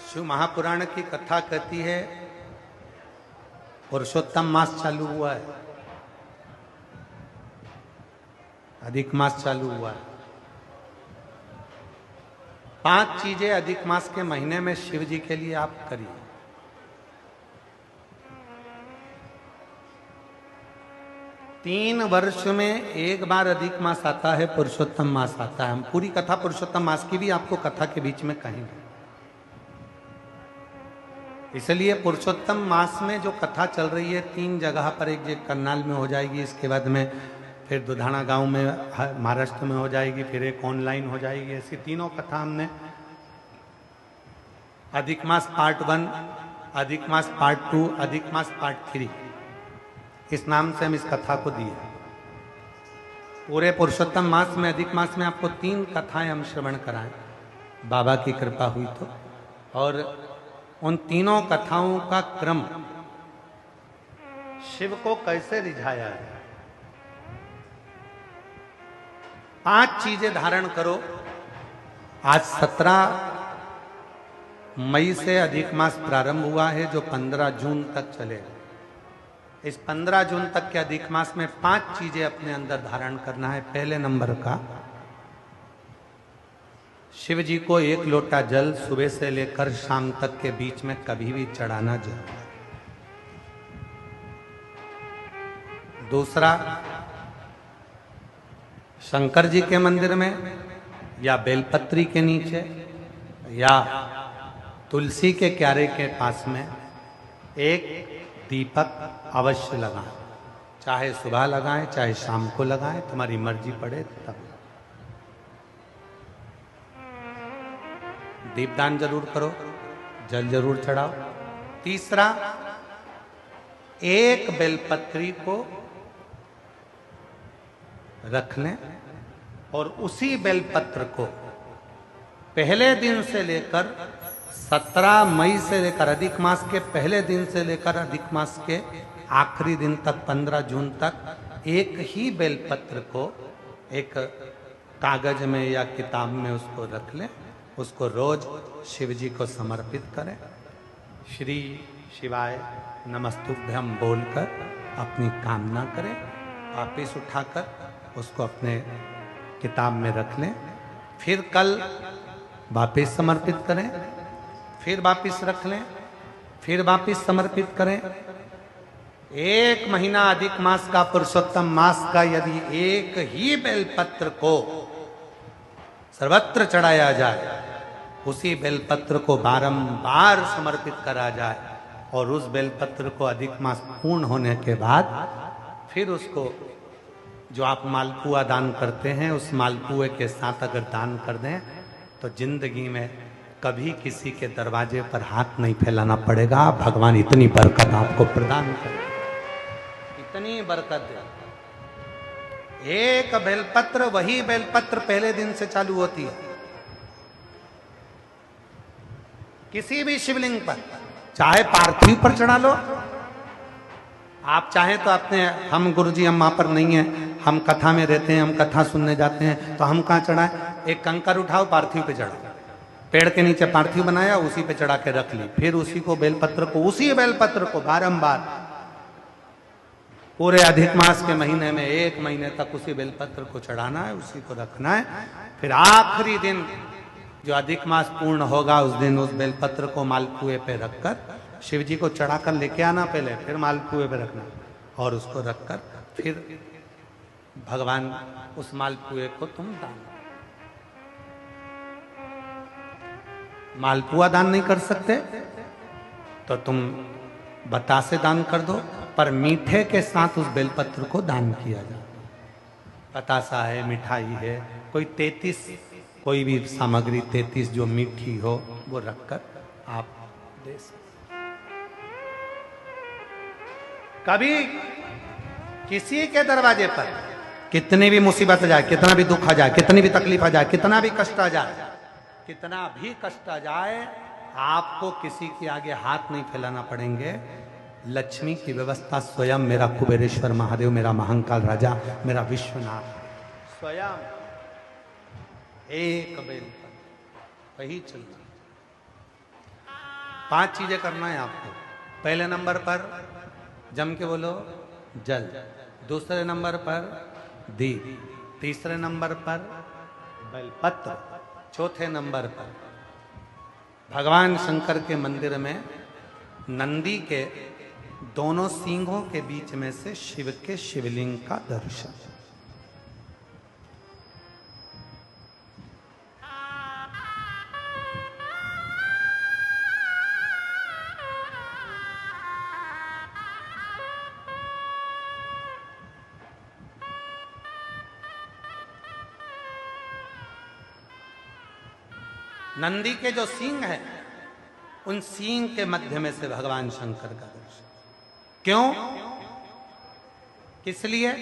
शिव महापुराण की कथा कहती है पुरुषोत्तम मास चालू हुआ है, अधिक मास चालू हुआ है। 5 चीजें अधिक मास के महीने में शिव जी के लिए आप करिए। तीन वर्ष में एक बार अधिक मास आता है, पुरुषोत्तम मास आता है। हम पूरी कथा पुरुषोत्तम मास की भी आपको कथा के बीच में कहेंगे। इसलिए पुरुषोत्तम मास में जो कथा चल रही है 3 जगह पर, एक करनाल में हो जाएगी, इसके बाद में फिर दुधाना गांव में महाराष्ट्र में हो जाएगी, फिर एक ऑनलाइन हो जाएगी। ऐसी तीनों कथा हमने अधिक मास पार्ट 1, अधिक मास पार्ट 2, अधिक मास पार्ट 3 इस नाम से हम इस कथा को दिए। पूरे पुरुषोत्तम मास में, अधिक मास में आपको 3 कथाएं हम श्रवण कराएं, बाबा की कृपा हुई तो। और उन तीनों कथाओं का क्रम, शिव को कैसे रिझाया है। 5 चीजें धारण करो। आज 17 मई से अधिक मास प्रारंभ हुआ है, जो 15 जून तक चलेगा। इस 15 जून तक के अधिक मास में 5 चीजें अपने अंदर धारण करना है। पहले नंबर का, शिव जी को 1 लोटा जल सुबह से लेकर शाम तक के बीच में कभी भी चढ़ाना जरूर। दूसरा, शंकर जी के मंदिर में या बेलपत्री के नीचे या तुलसी के क्यारे के पास में एक दीपक अवश्य लगाएं। चाहे सुबह लगाएं, चाहे शाम को लगाएं, तुम्हारी मर्जी पड़े तब। दीपदान जरूर करो, जल जरूर चढ़ाओ। तीसरा, एक बेलपत्री को रख लें और उसी बेलपत्र को पहले दिन से लेकर 17 मई से लेकर, अधिक मास के पहले दिन से लेकर अधिक मास के आखिरी दिन तक 15 जून तक एक ही बेलपत्र को एक कागज में या किताब में उसको रख लें। उसको रोज शिव जी को समर्पित करें। श्री शिवाय नमस्तुभ्यम बोलकर अपनी कामना करें। वापिस उठाकर उसको अपने किताब में रख लें। फिर कल वापिस समर्पित करें, फिर वापिस रख लें, फिर वापिस समर्पित करें। 1 महीना अधिक मास का, पुरुषोत्तम मास का, यदि एक ही बेलपत्र को सर्वत्र चढ़ाया जाए, उसी बेलपत्र को बारंबार समर्पित करा जाए और उस बेलपत्र को अधिक मास पूर्ण होने के बाद फिर उसको, जो आप मालपुआ दान करते हैं, उस मालपुए के साथ अगर दान कर दें तो जिंदगी में कभी किसी के दरवाजे पर हाथ नहीं फैलाना पड़ेगा। भगवान इतनी बरकत आपको प्रदान करे, इतनी बरकत दे। एक बेलपत्र, वही बेलपत्र पहले दिन से चालू होती है। किसी भी शिवलिंग पर, चाहे पार्थिव पर चढ़ा लो, आप चाहें तो अपने, हम गुरुजी हम वहां पर नहीं है, हम कथा में रहते हैं, हम कथा सुनने जाते हैं, तो हम कहाँ चढ़ाएं? एक कंकर उठाओ, पार्थिव पे चढ़ाओ। पेड़ के नीचे पार्थिव बनाया, उसी पे चढ़ा के रख ली। फिर उसी को बेलपत्र को, उसी बेलपत्र को बारंबार पूरे अधिक मास के महीने में 1 महीने तक उसी बेलपत्र को चढ़ाना है, उसी को रखना है। फिर आखिरी दिन जो अधिक मास पूर्ण होगा, उस दिन उस बेलपत्र को मालपुए पे रखकर शिव जी को चढ़ाकर लेके आना पहले, फिर मालपुए पे रखना और उसको रखकर फिर भगवान उस मालपुए को तुम दान। मालपुआ दान नहीं कर सकते तो तुम बतासे दान कर दो, पर मीठे के साथ उस बेलपत्र को दान किया जाए। बतासा है, मिठाई है, कोई 33 कोई भी सामग्री 33 जो मीठी हो वो रखकर आप दे सकते। कभी किसी के दरवाजे पर कितनी भी मुसीबत आ जाए, कितना भी दुख आ जाए, कितनी भी तकलीफ आ जाए, कितना भी कष्ट आ जाए, कितना भी कष्ट आ जाए, आपको किसी के आगे हाथ नहीं फैलाना पड़ेंगे। लक्ष्मी की व्यवस्था स्वयं मेरा कुबेरेश्वर महादेव, मेरा महाकाल राजा, मेरा विश्वनाथ स्वयं एक बेल वही चल रहा। 5 चीजें करना है आपको। पहले नंबर पर जम के बोलो जल, दूसरे नंबर पर दीप, तीसरे नंबर पर बेलपत्र, चौथे नंबर पर भगवान शंकर के मंदिर में नंदी के दोनों सींगों के बीच में से शिव के शिवलिंग का दर्शन। नंदी के जो सींग है, उन सींग के मध्य में से भगवान शंकर का दर्शन। क्यों? किस लिए?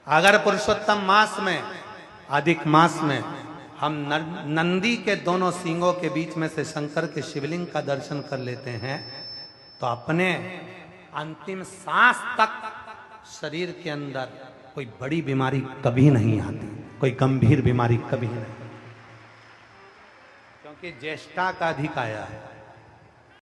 अगर पुरुषोत्तम मास में, अधिक मास में हम नंदी के दोनों सींगों के बीच में से शंकर के शिवलिंग का दर्शन कर लेते हैं तो अपने अंतिम सांस तक शरीर के अंदर कोई बड़ी बीमारी कभी नहीं आती, कोई गंभीर बीमारी कभी नहीं, क्योंकि ज्येष्ठा का अधिक आया है।